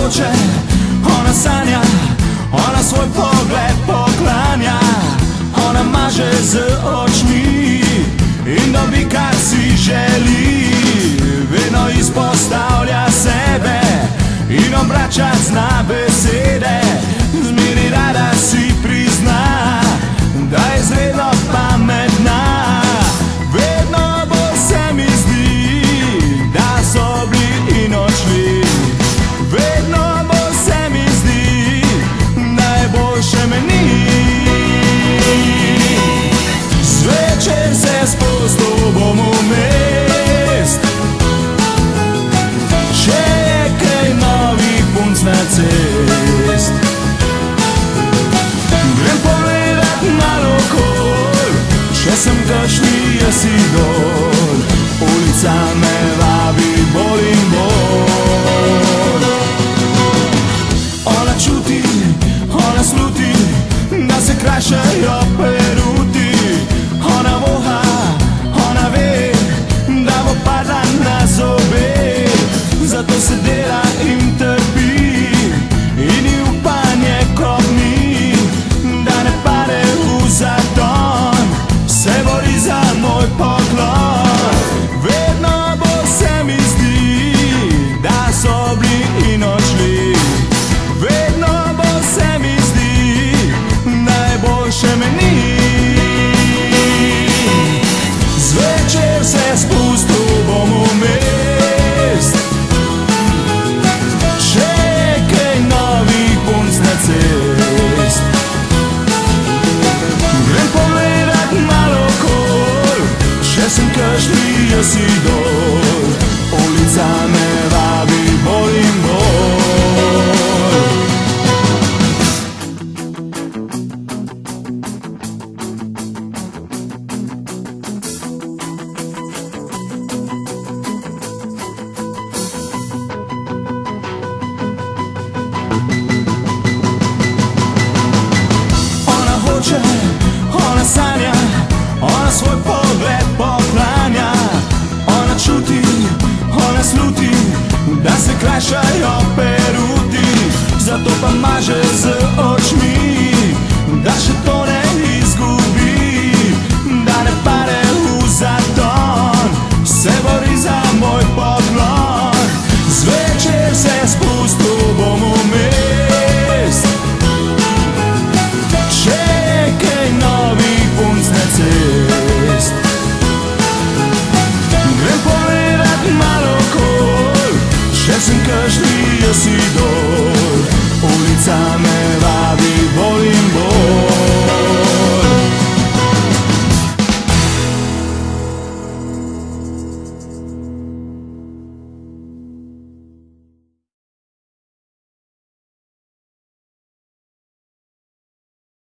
hoče, ona sanja, ona svoj pogled poklanja. Ona maže z očmi in dobi, kar si želi. Vedno izpostavlja sebe in obračat zna besede. Zmeri rada si prizna, da je zelo pametna. Vedno bolj se mi zdi, da so bili in odšli. Vedno bolj se mi zdi, da je boljše meni. Zvečer se spustil bom v mest, če je kaj novih punc na cest. Grem pogledat malo okol, če sem kakšni jaz idol. Ulica me vabi bolj in bolj. Ona čuti, ona sluti, da se krašajo peruti. Ona voha, ona ve, da bo padla na zobe. Zato se dela in trpi in ji upanje kopni, da ne pade v zaton. Se bori za moj poklon. Vedno bolj se mi zdi, da so bili in odšli. Vedno bolj se mi zdi, da je boljše meni. Zvečer se spustil bom v mest, če je kaj novih punc na cest. Grem pogledat malo okol, če sem kakšni jaz idol. Ulica me vabi bolj in bolj. Ona hoče, ona sanja, ona svoj pogled poklanja. Ona čuti, ona sluti, da se krašajo peruti. Zato pa maže z očmi